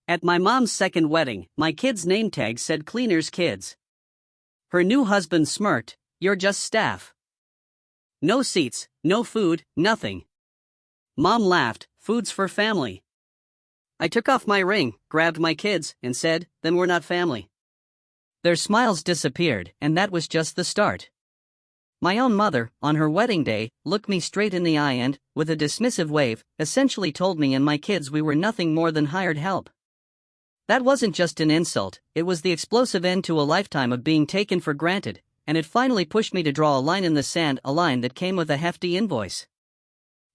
At my mom's second wedding, my kid's name tag said Cleaner's Kids. Her new husband smirked, "You're just staff. No seats, no food, nothing." Mom laughed, "Food's for family." I took off my ring, grabbed my kids, and said, "Then we're not family." Their smiles disappeared, and that was just the start. My own mother, on her wedding day, looked me straight in the eye and, with a dismissive wave, essentially told me and my kids we were nothing more than hired help. That wasn't just an insult, it was the explosive end to a lifetime of being taken for granted, and it finally pushed me to draw a line in the sand, a line that came with a hefty invoice.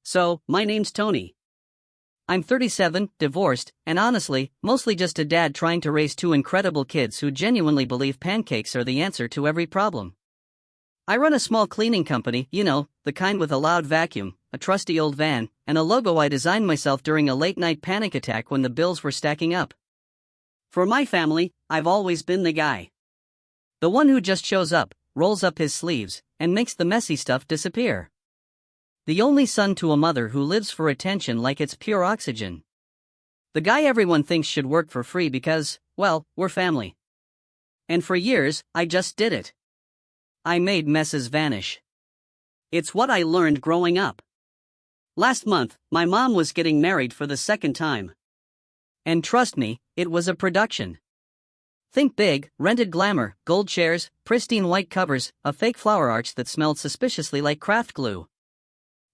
So, my name's Tony. I'm 37, divorced, and honestly, mostly just a dad trying to raise two incredible kids who genuinely believe pancakes are the answer to every problem. I run a small cleaning company, you know, the kind with a loud vacuum, a trusty old van, and a logo I designed myself during a late-night panic attack when the bills were stacking up. For my family, I've always been the guy. The one who just shows up, rolls up his sleeves, and makes the messy stuff disappear. The only son to a mother who lives for attention like it's pure oxygen. The guy everyone thinks should work for free because, well, we're family. And for years, I just did it. I made messes vanish. It's what I learned growing up. Last month, my mom was getting married for the second time. And trust me, it was a production. Think big, rented glamour, gold chairs, pristine white covers, a fake flower arch that smelled suspiciously like craft glue.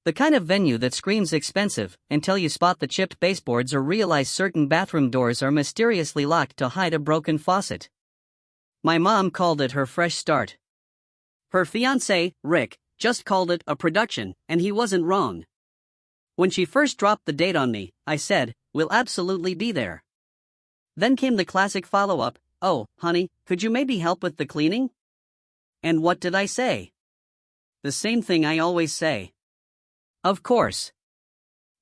The kind of venue that screams expensive until you spot the chipped baseboards or realize certain bathroom doors are mysteriously locked to hide a broken faucet. My mom called it her fresh start. Her fiancé, Rick, just called it a production, and he wasn't wrong. When she first dropped the date on me, I said, "We'll absolutely be there." Then came the classic follow-up, "Oh, honey, could you maybe help with the cleaning?" And what did I say? The same thing I always say. Of course.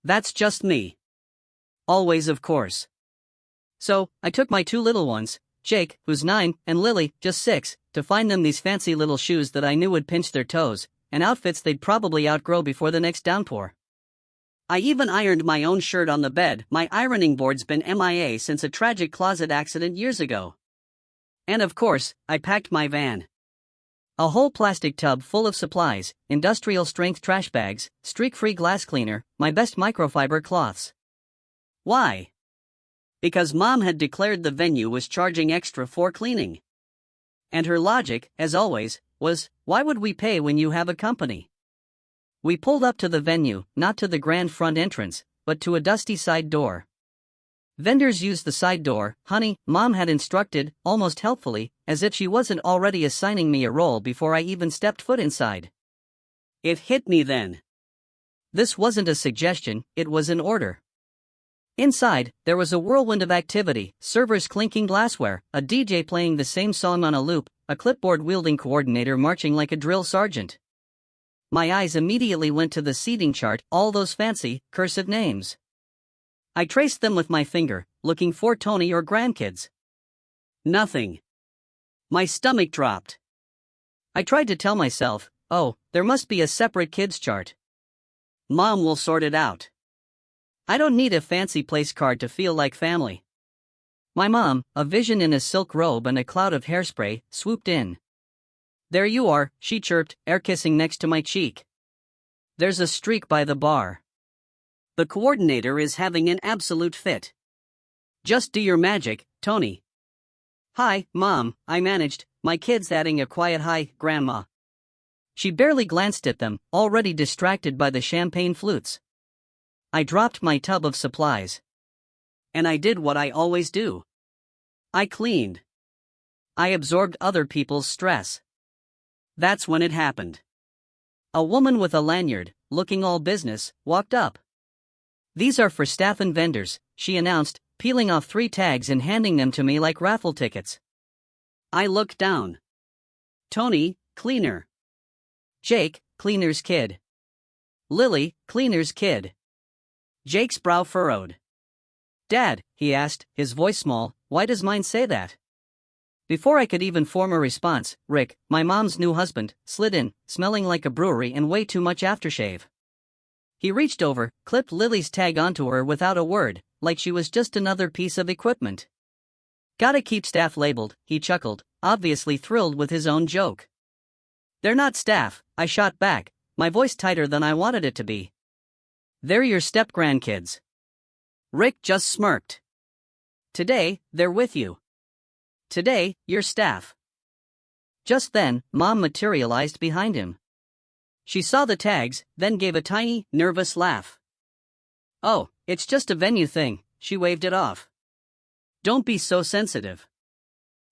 That's just me. Always of course. So, I took my two little ones, Jake, who's 9, and Lily, just 6, to find them these fancy little shoes that I knew would pinch their toes, and outfits they'd probably outgrow before the next downpour. I even ironed my own shirt on the bed. My ironing board's been MIA since a tragic closet accident years ago. And of course, I packed my van. A whole plastic tub full of supplies, industrial-strength trash bags, streak-free glass cleaner, my best microfiber cloths. Why? Because Mom had declared the venue was charging extra for cleaning. And her logic, as always, was, why would we pay when you have a company? We pulled up to the venue, not to the grand front entrance, but to a dusty side door. Vendors used the side door, honey, Mom had instructed, almost helpfully, as if she wasn't already assigning me a role before I even stepped foot inside. It hit me then. This wasn't a suggestion, it was an order. Inside, there was a whirlwind of activity, servers clinking glassware, a DJ playing the same song on a loop, a clipboard-wielding coordinator marching like a drill sergeant. My eyes immediately went to the seating chart, all those fancy, cursive names. I traced them with my finger, looking for Tony or grandkids. Nothing. My stomach dropped. I tried to tell myself, oh, there must be a separate kids chart. Mom will sort it out. I don't need a fancy place card to feel like family. My mom, a vision in a silk robe and a cloud of hairspray, swooped in. "There you are," she chirped, air kissing next to my cheek. "There's a streak by the bar. The coordinator is having an absolute fit. Just do your magic, Tony." "Hi, Mom," I managed, my kids adding a quiet hi, Grandma. She barely glanced at them, already distracted by the champagne flutes. I dropped my tub of supplies. And I did what I always do. I cleaned. I absorbed other people's stress. That's when it happened. A woman with a lanyard, looking all business, walked up. "These are for staff and vendors," she announced, peeling off 3 tags and handing them to me like raffle tickets. I looked down. Tony, cleaner. Jake, cleaner's kid. Lily, cleaner's kid. Jake's brow furrowed. "Dad," he asked, his voice small, "why does mine say that?" Before I could even form a response, Rick, my mom's new husband, slid in, smelling like a brewery and way too much aftershave. He reached over, clipped Lily's tag onto her without a word, like she was just another piece of equipment. Gotta keep staff labeled, he chuckled, obviously thrilled with his own joke. They're not staff, I shot back, my voice tighter than I wanted it to be. They're your step-grandkids. Rick just smirked. Today, they're with you. Today, you're staff. Just then, Mom materialized behind him. She saw the tags, then gave a tiny, nervous laugh. Oh, it's just a venue thing, she waved it off. Don't be so sensitive.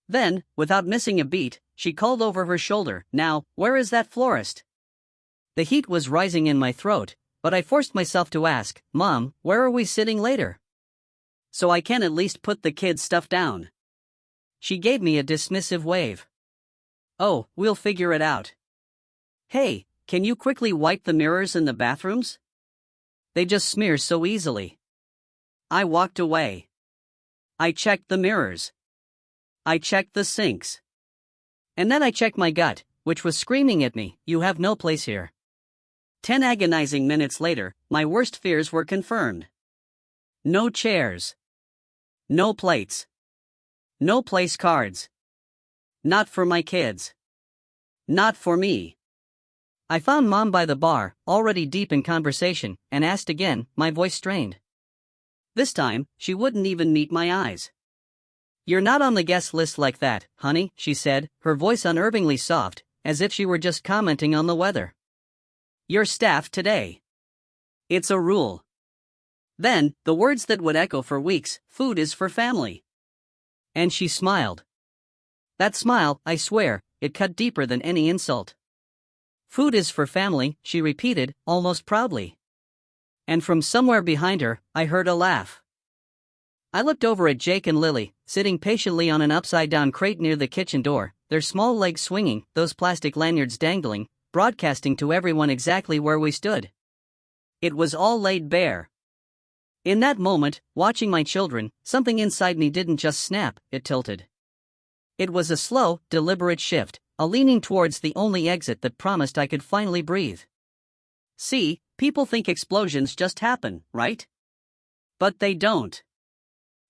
Then, without missing a beat, she called over her shoulder, now, where is that florist? The heat was rising in my throat, but I forced myself to ask, Mom, where are we sitting later? So I can at least put the kids' stuff down. She gave me a dismissive wave. Oh, we'll figure it out. Hey, can you quickly wipe the mirrors in the bathrooms? They just smear so easily. I walked away. I checked the mirrors. I checked the sinks. And then I checked my gut, which was screaming at me, you have no place here. 10 agonizing minutes later, my worst fears were confirmed. No chairs. No plates. No place cards. Not for my kids. Not for me. I found Mom by the bar, already deep in conversation, and asked again, my voice strained. This time, she wouldn't even meet my eyes. You're not on the guest list like that, honey, she said, her voice unervingly soft, as if she were just commenting on the weather. You're staff today. It's a rule. Then, the words that would echo for weeks, food is for family. And she smiled. That smile, I swear, it cut deeper than any insult. Food is for family, she repeated, almost proudly. And from somewhere behind her, I heard a laugh. I looked over at Jake and Lily, sitting patiently on an upside-down crate near the kitchen door, their small legs swinging, those plastic lanyards dangling, broadcasting to everyone exactly where we stood. It was all laid bare. In that moment, watching my children, something inside me didn't just snap, it tilted. It was a slow, deliberate shift, a leaning towards the only exit that promised I could finally breathe. See, people think explosions just happen, right? But they don't.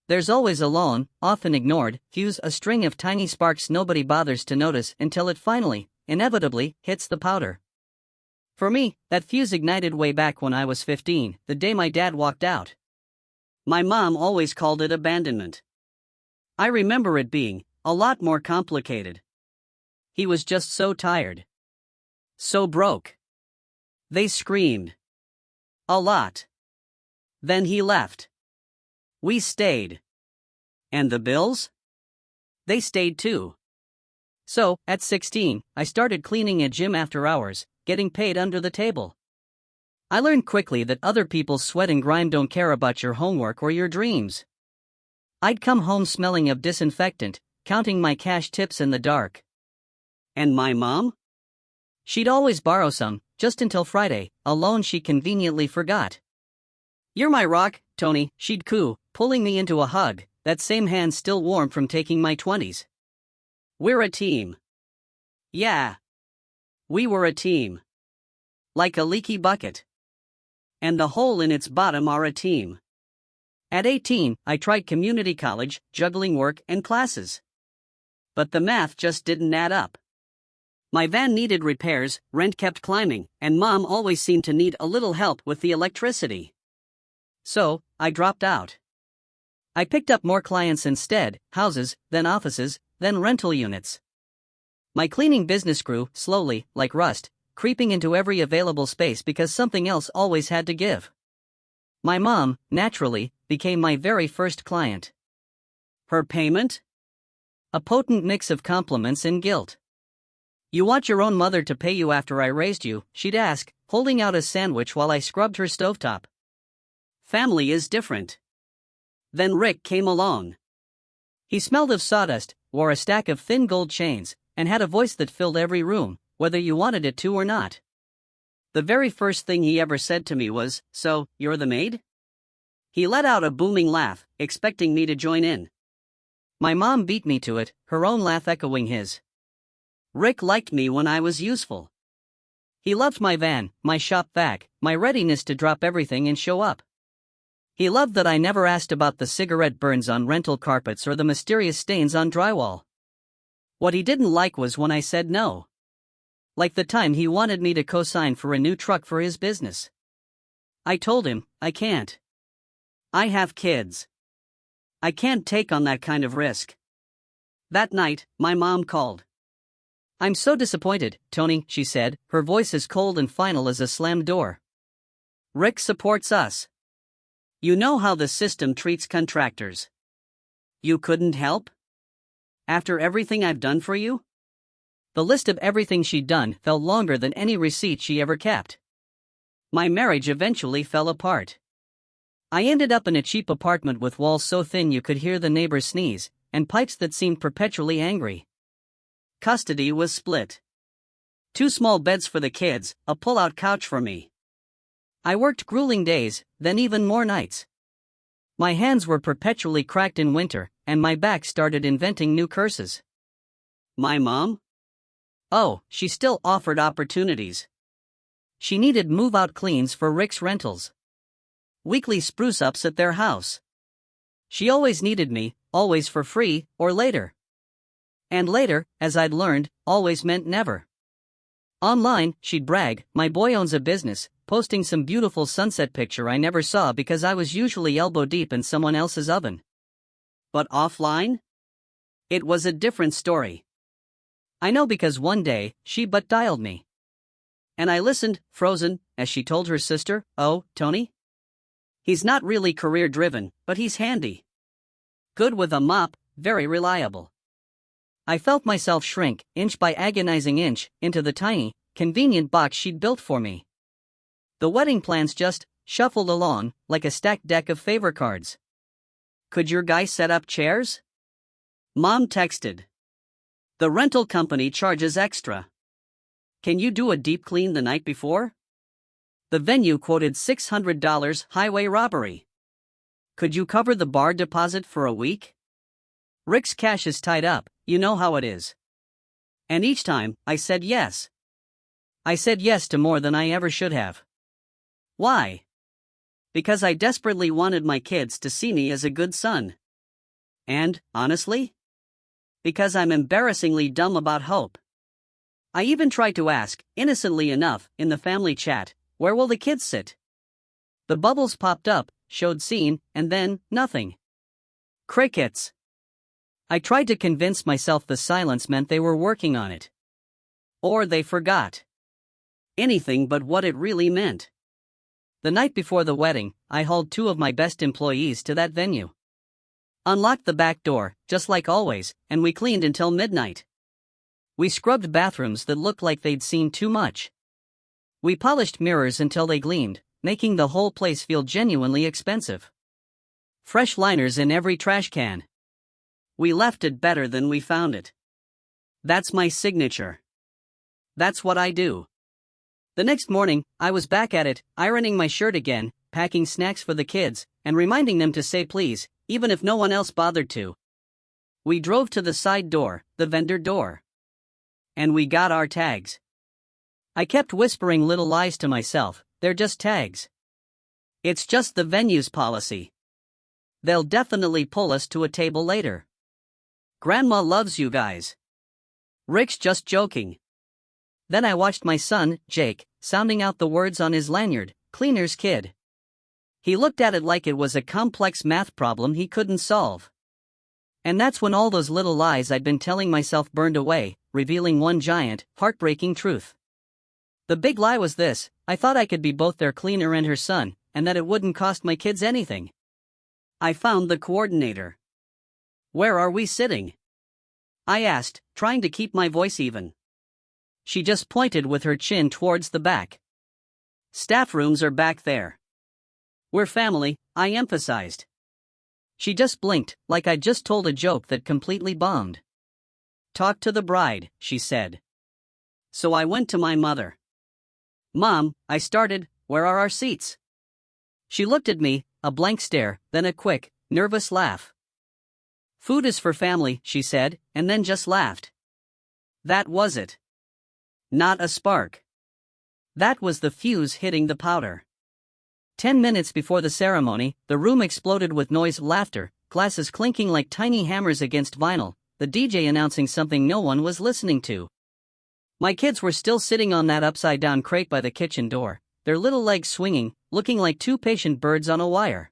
There's always a lone, often ignored, fuse, a string of tiny sparks nobody bothers to notice until it finally, inevitably, hits the powder. For me, that fuse ignited way back when I was 15, the day my dad walked out. My mom always called it abandonment. I remember it being a lot more complicated. He was just so tired. So broke. They screamed. A lot. Then he left. We stayed. And the bills? They stayed too. So, at 16, I started cleaning a gym after hours, getting paid under the table. I learned quickly that other people's sweat and grime don't care about your homework or your dreams. I'd come home smelling of disinfectant, counting my cash tips in the dark. And my mom? She'd always borrow some, just until Friday, a loan she conveniently forgot. You're my rock, Tony, she'd coo, pulling me into a hug, that same hand still warm from taking my 20s. We're a team. Yeah. We were a team. Like a leaky bucket. And the hole in its bottom are a team. At 18, I tried community college, juggling work and classes. But the math just didn't add up. My van needed repairs, rent kept climbing, and Mom always seemed to need a little help with the electricity. So, I dropped out. I picked up more clients instead, houses, then offices, then rental units. My cleaning business grew, slowly, like rust, creeping into every available space because something else always had to give. My mom, naturally, became my very first client. Her payment? A potent mix of compliments and guilt. You want your own mother to pay you after I raised you, she'd ask, holding out a sandwich while I scrubbed her stovetop. Family is different. Then Rick came along. He smelled of sawdust, wore a stack of thin gold chains, and had a voice that filled every room, whether you wanted it to or not. The very first thing he ever said to me was, "So, you're the maid?" He let out a booming laugh, expecting me to join in. My mom beat me to it, her own laugh echoing his. Rick liked me when I was useful. He loved my van, my shop vac, my readiness to drop everything and show up. He loved that I never asked about the cigarette burns on rental carpets or the mysterious stains on drywall. What he didn't like was when I said no. Like the time he wanted me to co-sign for a new truck for his business. I told him, I can't. I have kids. I can't take on that kind of risk. That night, my mom called. I'm so disappointed, Tony, she said, her voice as cold and final as a slammed door. Rick supports us. You know how the system treats contractors. You couldn't help? After everything I've done for you? The list of everything she'd done felt longer than any receipt she ever kept. My marriage eventually fell apart. I ended up in a cheap apartment with walls so thin you could hear the neighbors sneeze, and pipes that seemed perpetually angry. Custody was split. 2 small beds for the kids, a pull-out couch for me. I worked grueling days, then even more nights. My hands were perpetually cracked in winter, and my back started inventing new curses. My mom? Oh, she still offered opportunities. She needed move-out cleans for Rick's rentals. Weekly spruce-ups at their house. She always needed me, always for free, or later. And later, as I'd learned, always meant never. Online, she'd brag, my boy owns a business, posting some beautiful sunset picture I never saw because I was usually elbow deep in someone else's oven. But offline? It was a different story. I know because one day, she but dialed me. And I listened, frozen, as she told her sister, oh, Tony? He's not really career-driven, but he's handy. Good with a mop, very reliable. I felt myself shrink, inch by agonizing inch, into the tiny, convenient box she'd built for me. The wedding plans just shuffled along, like a stacked deck of favor cards. Could your guy set up chairs? Mom texted. The rental company charges extra. Can you do a deep clean the night before? The venue quoted $600 highway robbery. Could you cover the bar deposit for a week? Rick's cash is tied up, you know how it is. And each time, I said yes. I said yes to more than I ever should have. Why? Because I desperately wanted my kids to see me as a good son. And, honestly? Because I'm embarrassingly dumb about hope. I even tried to ask, innocently enough, in the family chat, where will the kids sit? The bubbles popped up, showed seen, and then, nothing. Crickets. I tried to convince myself the silence meant they were working on it. Or they forgot. Anything but what it really meant. The night before the wedding, I hauled 2 of my best employees to that venue. Unlocked the back door, just like always, and we cleaned until midnight. We scrubbed bathrooms that looked like they'd seen too much. We polished mirrors until they gleamed, making the whole place feel genuinely expensive. Fresh liners in every trash can. We left it better than we found it. That's my signature. That's what I do. The next morning, I was back at it, ironing my shirt again, packing snacks for the kids, and reminding them to say please, even if no one else bothered to. We drove to the side door, the vendor door. And we got our tags. I kept whispering little lies to myself, they're just tags. It's just the venue's policy. They'll definitely pull us to a table later. Grandma loves you guys. Rick's just joking. Then I watched my son, Jake, sounding out the words on his lanyard, cleaner's kid. He looked at it like it was a complex math problem he couldn't solve. And that's when all those little lies I'd been telling myself burned away, revealing one giant, heartbreaking truth. The big lie was this: I thought I could be both their cleaner and her son, and that it wouldn't cost my kids anything. I found the coordinator. Where are we sitting? I asked, trying to keep my voice even. She just pointed with her chin towards the back. Staff rooms are back there. We're family, I emphasized. She just blinked, like I'd just told a joke that completely bombed. Talk to the bride, she said. So I went to my mother. Mom, I started, where are our seats? She looked at me, a blank stare, then a quick, nervous laugh. Food is for family, she said, and then just laughed. That was it. Not a spark. That was the fuse hitting the powder. 10 minutes before the ceremony, the room exploded with noise, laughter, glasses clinking like tiny hammers against vinyl, the DJ announcing something no one was listening to. My kids were still sitting on that upside-down crate by the kitchen door, their little legs swinging, looking like two patient birds on a wire.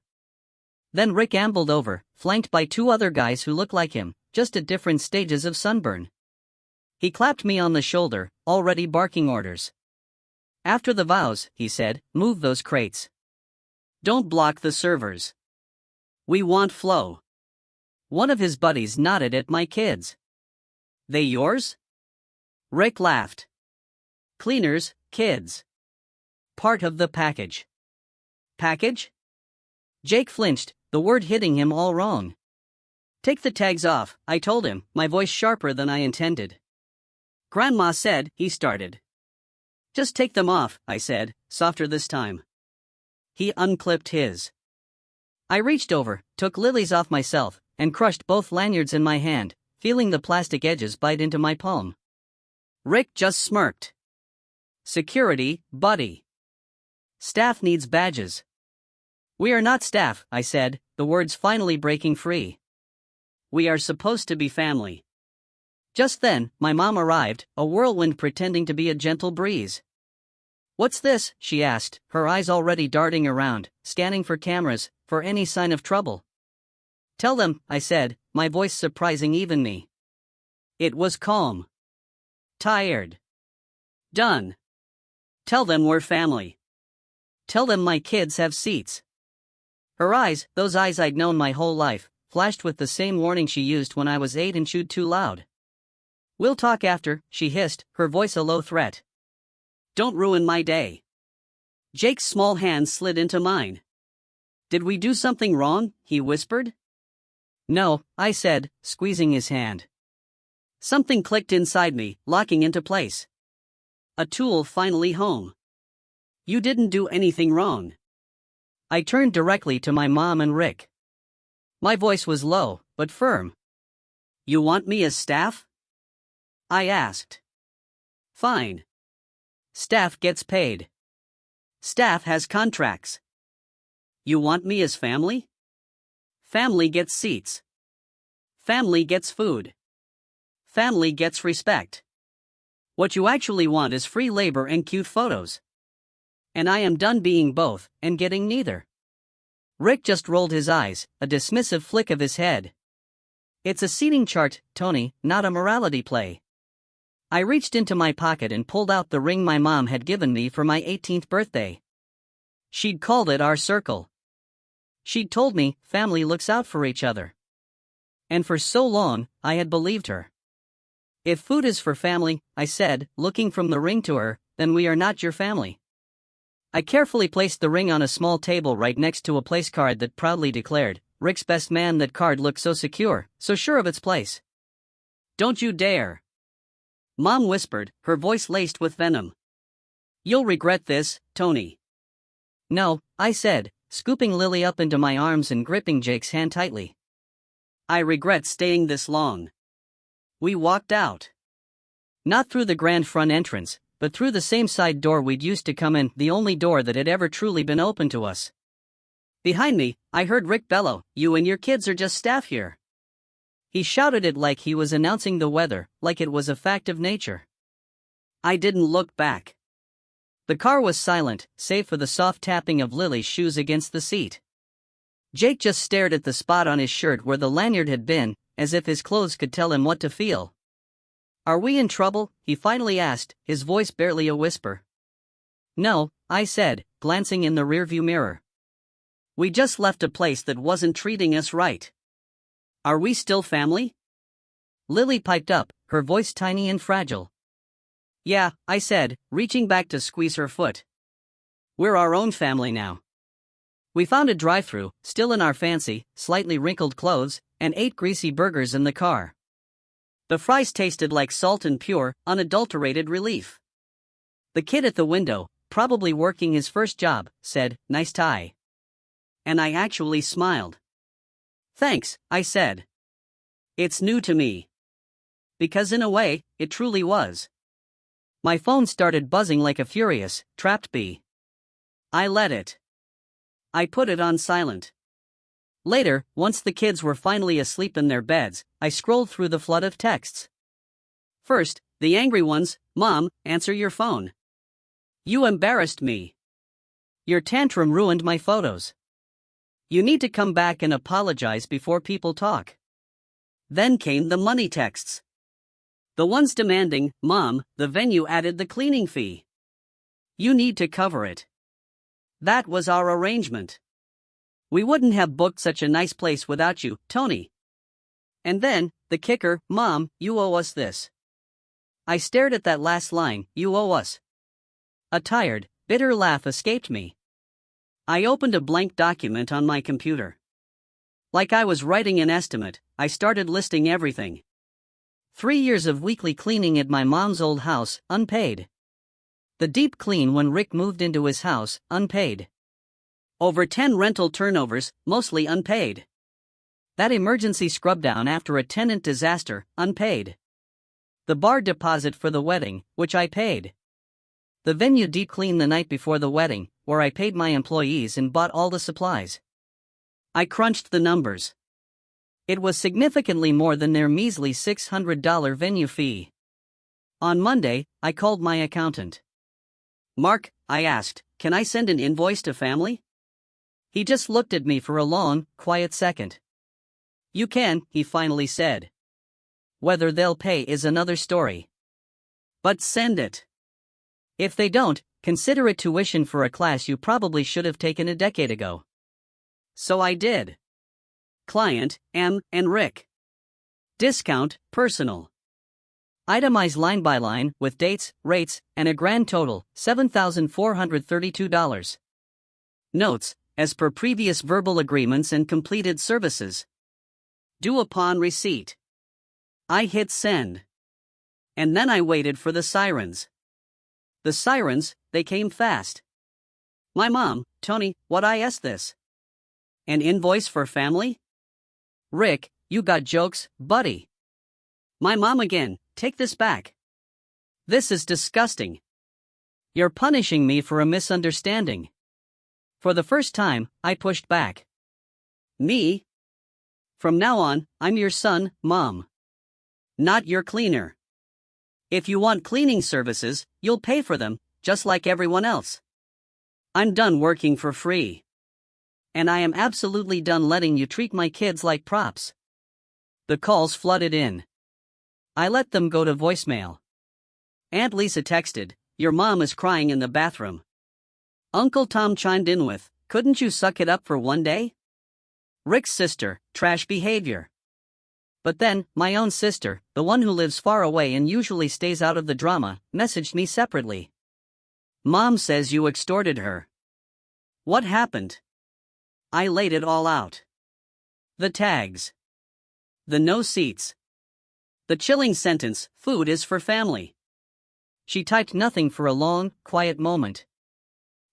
Then Rick ambled over, flanked by two other guys who looked like him, just at different stages of sunburn. He clapped me on the shoulder, already barking orders. "After the vows," he said, "move those crates. Don't block the servers. We want flow." One of his buddies nodded at my kids. "They yours?" Rick laughed. "Cleaners, kids. Part of the package." "Package?" Jake flinched, the word hitting him all wrong. "Take the tags off," I told him, my voice sharper than I intended. "Grandma said," he started. "Just take them off," I said, softer this time. He unclipped his. I reached over, took Lily's off myself, and crushed both lanyards in my hand, feeling the plastic edges bite into my palm. Rick just smirked. "Security, buddy. Staff needs badges." "We are not staff," I said, the words finally breaking free. "We are supposed to be family." Just then, my mom arrived, a whirlwind pretending to be a gentle breeze. "What's this?" she asked, her eyes already darting around, scanning for cameras, for any sign of trouble. "Tell them," I said, my voice surprising even me. It was calm. "Tired. Done. Tell them we're family. Tell them my kids have seats." Her eyes, those eyes I'd known my whole life, flashed with the same warning she used when I was 8 and chewed too loud. "We'll talk after," she hissed, her voice a low threat. "Don't ruin my day." Jake's small hand slid into mine. "Did we do something wrong?" he whispered. "No," I said, squeezing his hand. Something clicked inside me, locking into place. A tool finally home. "You didn't do anything wrong." I turned directly to my mom and Rick. My voice was low, but firm. "You want me as staff?" I asked. "Fine. Staff gets paid. Staff has contracts. You want me as family?" "Family gets seats. Family gets food. Family gets respect. What you actually want is free labor and cute photos. And I am done being both, and getting neither." Rick just rolled his eyes, a dismissive flick of his head. "It's a seating chart, Tony, not a morality play." I reached into my pocket and pulled out the ring my mom had given me for my 18th birthday. She'd called it our circle. She'd told me, family looks out for each other. And for so long, I had believed her. "If food is for family," I said, looking from the ring to her, "then we are not your family." I carefully placed the ring on a small table right next to a place card that proudly declared, "Rick's best man." That card looked so secure, so sure of its place. "Don't you dare," Mom whispered, her voice laced with venom. "You'll regret this, Tony." "No," I said, scooping Lily up into my arms and gripping Jake's hand tightly. "I regret staying this long." We walked out. Not through the grand front entrance, but through the same side door we'd used to come in, the only door that had ever truly been open to us. Behind me, I heard Rick bellow, "You and your kids are just staff here." He shouted it like he was announcing the weather, like it was a fact of nature. I didn't look back. The car was silent, save for the soft tapping of Lily's shoes against the seat. Jake just stared at the spot on his shirt where the lanyard had been, as if his clothes could tell him what to feel. "Are we in trouble?" he finally asked, his voice barely a whisper. "No," I said, glancing in the rearview mirror. "We just left a place that wasn't treating us right." "Are we still family?" Lily piped up, her voice tiny and fragile. "Yeah," I said, reaching back to squeeze her foot. "We're our own family now." We found a drive-thru, still in our fancy, slightly wrinkled clothes, and ate greasy burgers in the car. The fries tasted like salt and pure, unadulterated relief. The kid at the window, probably working his first job, said, "Nice tie." And I actually smiled. "Thanks," I said. "It's new to me." Because in a way, it truly was. My phone started buzzing like a furious, trapped bee. I let it. I put it on silent. Later, once the kids were finally asleep in their beds, I scrolled through the flood of texts. First, the angry ones. Mom, answer your phone. You embarrassed me. Your tantrum ruined my photos. You need to come back and apologize before people talk. Then came the money texts. The ones demanding, Mom, the venue added the cleaning fee. You need to cover it. That was our arrangement. We wouldn't have booked such a nice place without you, Tony. And then, the kicker, Mom, you owe us this. I stared at that last line, you owe us. A tired, bitter laugh escaped me. I opened a blank document on my computer. Like I was writing an estimate, I started listing everything. 3 years of weekly cleaning at my mom's old house, unpaid. The deep clean when Rick moved into his house, unpaid. Over 10 rental turnovers, mostly unpaid. That emergency scrub down after a tenant disaster, unpaid. The bar deposit for the wedding, which I paid. The venue deep clean the night before the wedding, where I paid my employees and bought all the supplies. I crunched the numbers. It was significantly more than their measly $600 venue fee. On Monday, I called my accountant. Mark, I asked, can I send an invoice to family? He just looked at me for a long, quiet second. You can, he finally said. Whether they'll pay is another story. But send it. If they don't, consider it tuition for a class you probably should have taken a decade ago. So I did. Client, M. and Rick. Discount, personal. Itemize line by line, with dates, rates, and a grand total, $7,432. Notes, as per previous verbal agreements and completed services. Due upon receipt. I hit send. And then I waited for the sirens. The sirens, they came fast. My mom, Tony, what I asked this? An invoice for family? Rick, you got jokes, buddy. My mom again, take this back. This is disgusting. You're punishing me for a misunderstanding. For the first time, I pushed back. Me? From now on, I'm your son, Mom. Not your cleaner. If you want cleaning services, you'll pay for them, just like everyone else. I'm done working for free. And I am absolutely done letting you treat my kids like props. The calls flooded in. I let them go to voicemail. Aunt Lisa texted, your mom is crying in the bathroom. Uncle Tom chimed in with, couldn't you suck it up for one day? Rick's sister, trash behavior. But then, my own sister, the one who lives far away and usually stays out of the drama, messaged me separately. Mom says you extorted her. What happened? I laid it all out. The tags. The no seats. The chilling sentence, food is for family. She typed nothing for a long, quiet moment.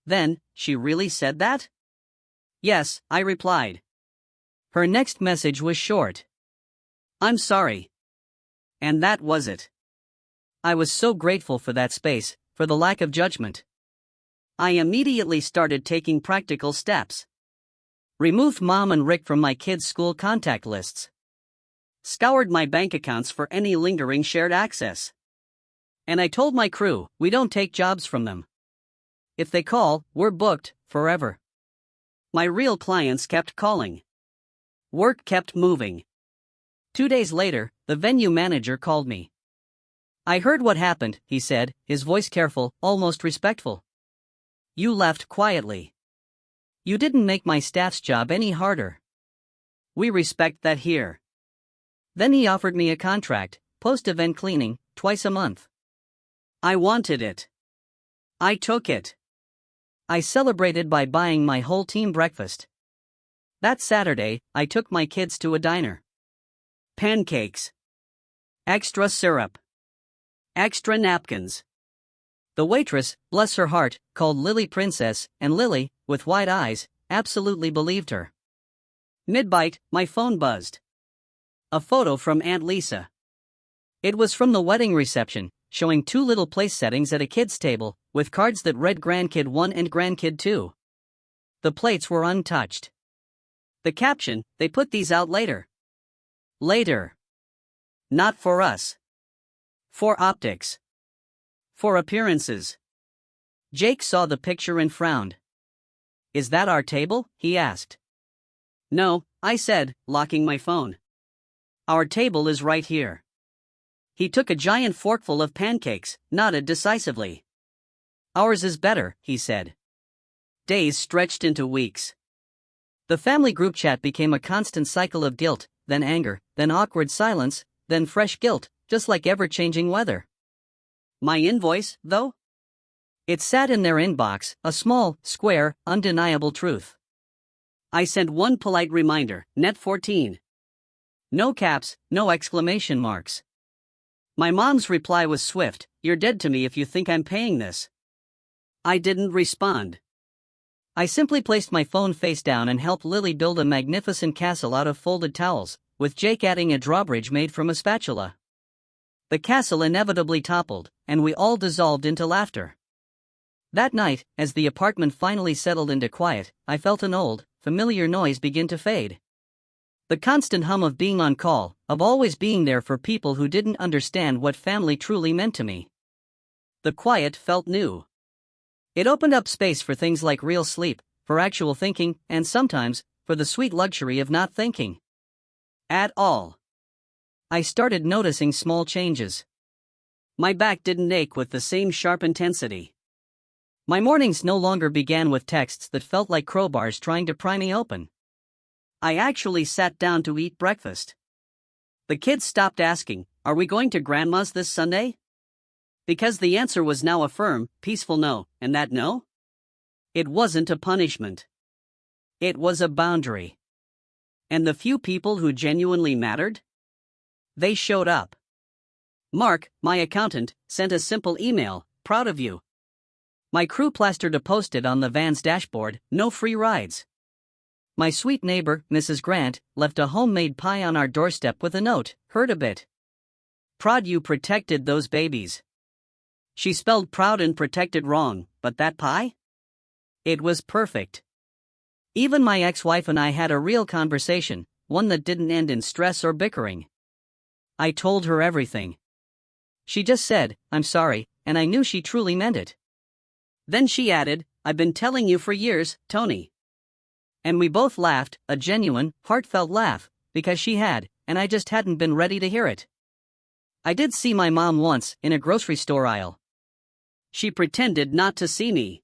Then, she really said that? Yes, I replied. Her next message was short. I'm sorry. And that was it. I was so grateful for that space, for the lack of judgment. I immediately started taking practical steps. Removed Mom and Rick from my kids' school contact lists. Scoured my bank accounts for any lingering shared access. And I told my crew, we don't take jobs from them. If they call, we're booked, forever. My real clients kept calling. Work kept moving. 2 days later, the venue manager called me. I heard what happened, he said, his voice careful, almost respectful. You left quietly. You didn't make my staff's job any harder. We respect that here. Then he offered me a contract, post-event cleaning, twice a month. I wanted it. I took it. I celebrated by buying my whole team breakfast. That Saturday, I took my kids to a diner. Pancakes. Extra syrup. Extra napkins. The waitress, bless her heart, called Lily Princess, and Lily, with wide eyes, absolutely believed her. Mid-bite, my phone buzzed. A photo from Aunt Lisa. It was from the wedding reception, showing 2 little place settings at a kid's table, with cards that read Grandkid 1 and Grandkid 2. The plates were untouched. The caption, "They put these out later." Later. Not for us. For optics. For appearances. Jake saw the picture and frowned. "Is that our table?" he asked. "No," I said, locking my phone. "Our table is right here." He took a giant forkful of pancakes, nodded decisively. "Ours is better," he said. Days stretched into weeks. The family group chat became a constant cycle of guilt, then anger, then awkward silence, then fresh guilt, just like ever-changing weather. My invoice, though? It sat in their inbox, a small, square, undeniable truth. I sent one polite reminder, net 14. No caps, no exclamation marks. My mom's reply was swift, "You're dead to me if you think I'm paying this." I didn't respond. I simply placed my phone face down and helped Lily build a magnificent castle out of folded towels, with Jake adding a drawbridge made from a spatula. The castle inevitably toppled, and we all dissolved into laughter. That night, as the apartment finally settled into quiet, I felt an old, familiar noise begin to fade. The constant hum of being on call, of always being there for people who didn't understand what family truly meant to me. The quiet felt new. It opened up space for things like real sleep, for actual thinking, and sometimes, for the sweet luxury of not thinking at all. I started noticing small changes. My back didn't ache with the same sharp intensity. My mornings no longer began with texts that felt like crowbars trying to pry me open. I actually sat down to eat breakfast. The kids stopped asking, "Are we going to Grandma's this Sunday?" Because the answer was now a firm, peaceful no, and that no? It wasn't a punishment. It was a boundary. And the few people who genuinely mattered? They showed up. Mark, my accountant, sent a simple email, "Proud of you." My crew plastered a post-it on the van's dashboard, "No free rides." My sweet neighbor, Mrs. Grant, left a homemade pie on our doorstep with a note, "Hurt a bit. Proud you protected those babies." She spelled proud and protected wrong, but that pie? It was perfect. Even my ex-wife and I had a real conversation, one that didn't end in stress or bickering. I told her everything. She just said, "I'm sorry," and I knew she truly meant it. Then she added, "I've been telling you for years, Tony." And we both laughed, a genuine, heartfelt laugh, because she had, and I just hadn't been ready to hear it. I did see my mom once, in a grocery store aisle. She pretended not to see me.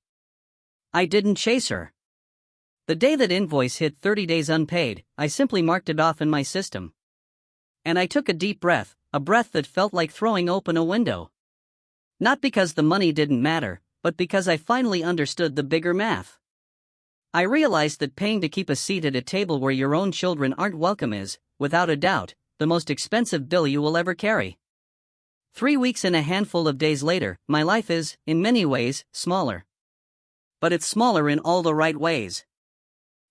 I didn't chase her. The day that invoice hit 30 days unpaid, I simply marked it off in my system. And I took a deep breath, a breath that felt like throwing open a window. Not because the money didn't matter, but because I finally understood the bigger math. I realized that paying to keep a seat at a table where your own children aren't welcome is, without a doubt, the most expensive bill you will ever carry. 3 weeks and a handful of days later, my life is, in many ways, smaller. But it's smaller in all the right ways.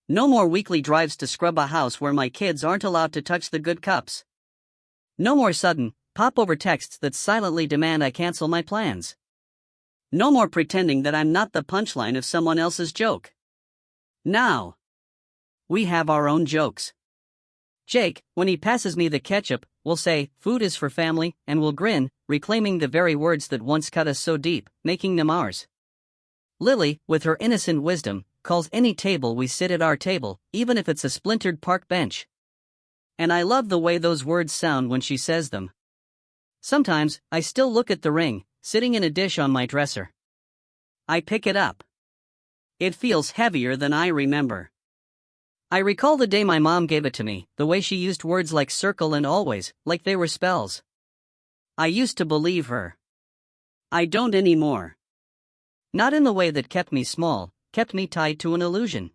No more weekly drives to scrub a house where my kids aren't allowed to touch the good cups. No more sudden, pop-over texts that silently demand I cancel my plans. No more pretending that I'm not the punchline of someone else's joke. Now, we have our own jokes. Jake, when he passes me the ketchup, will say, "Food is for family," and will grin, reclaiming the very words that once cut us so deep, making them ours. Lily, with her innocent wisdom, calls any table we sit at our table, even if it's a splintered park bench. And I love the way those words sound when she says them. Sometimes, I still look at the ring, sitting in a dish on my dresser. I pick it up. It feels heavier than I remember. I recall the day my mom gave it to me, the way she used words like circle and always, like they were spells. I used to believe her. I don't anymore. Not in the way that kept me small, kept me tied to an illusion.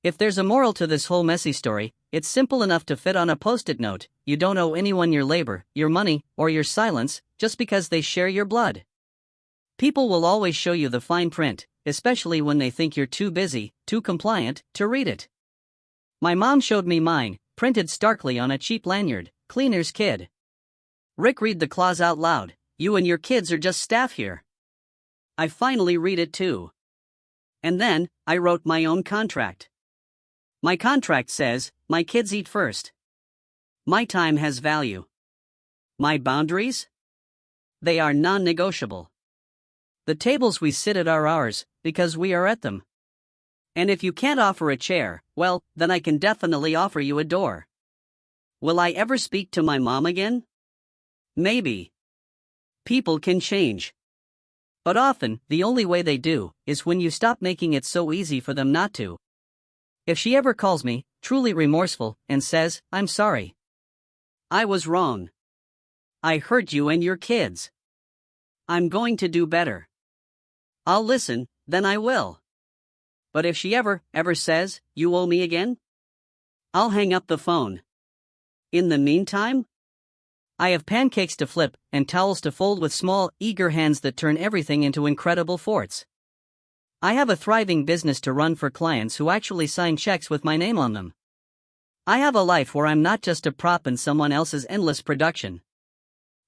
If there's a moral to this whole messy story, it's simple enough to fit on a post-it note: you don't owe anyone your labor, your money, or your silence, just because they share your blood. People will always show you the fine print, especially when they think you're too busy, too compliant, to read it. My mom showed me mine, printed starkly on a cheap lanyard, "Cleaner's kid." Rick, read the clause out loud. You and your kids are just staff here. I finally read it too. And then, I wrote my own contract. My contract says, my kids eat first. My time has value. My boundaries? They are non-negotiable. The tables we sit at are ours, because we are at them. And if you can't offer a chair, well, then I can definitely offer you a door. Will I ever speak to my mom again? Maybe. People can change. But often, the only way they do, is when you stop making it so easy for them not to. If she ever calls me, truly remorseful, and says, I'm sorry. I was wrong. I hurt you and your kids. I'm going to do better. I'll listen, then I will. But if she ever says, you owe me again? I'll hang up the phone. In the meantime, I have pancakes to flip and towels to fold with small, eager hands that turn everything into incredible forts. I have a thriving business to run for clients who actually sign checks with my name on them. I have a life where I'm not just a prop in someone else's endless production.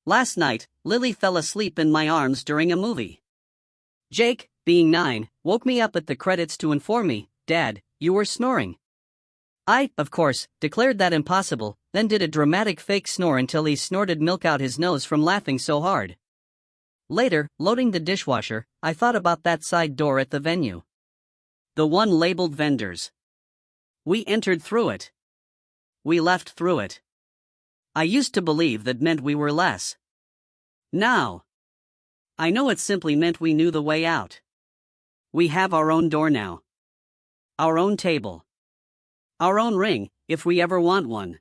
Last night, Lily fell asleep in my arms during a movie. Jake, being 9, woke me up at the credits to inform me, Dad, you were snoring. I, of course, declared that impossible, then did a dramatic fake snore until he snorted milk out his nose from laughing so hard. Later, loading the dishwasher, I thought about that side door at the venue. The one labeled vendors. We entered through it. We left through it. I used to believe that meant we were less. Now, I know it simply meant we knew the way out. We have our own door now. Our own table. Our own ring, if we ever want one.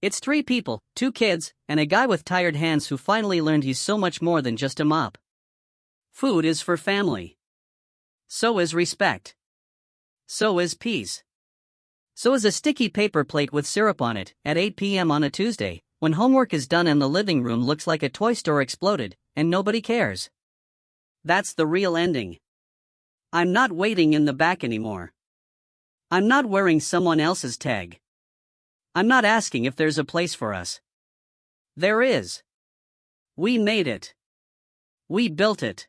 It's 3 people, 2 kids, and a guy with tired hands who finally learned he's so much more than just a mop. Food is for family. So is respect. So is peace. So is a sticky paper plate with syrup on it, at 8 p.m. on a Tuesday, when homework is done and the living room looks like a toy store exploded, and nobody cares. That's the real ending. I'm not waiting in the back anymore. I'm not wearing someone else's tag. I'm not asking if there's a place for us. There is. We made it. We built it.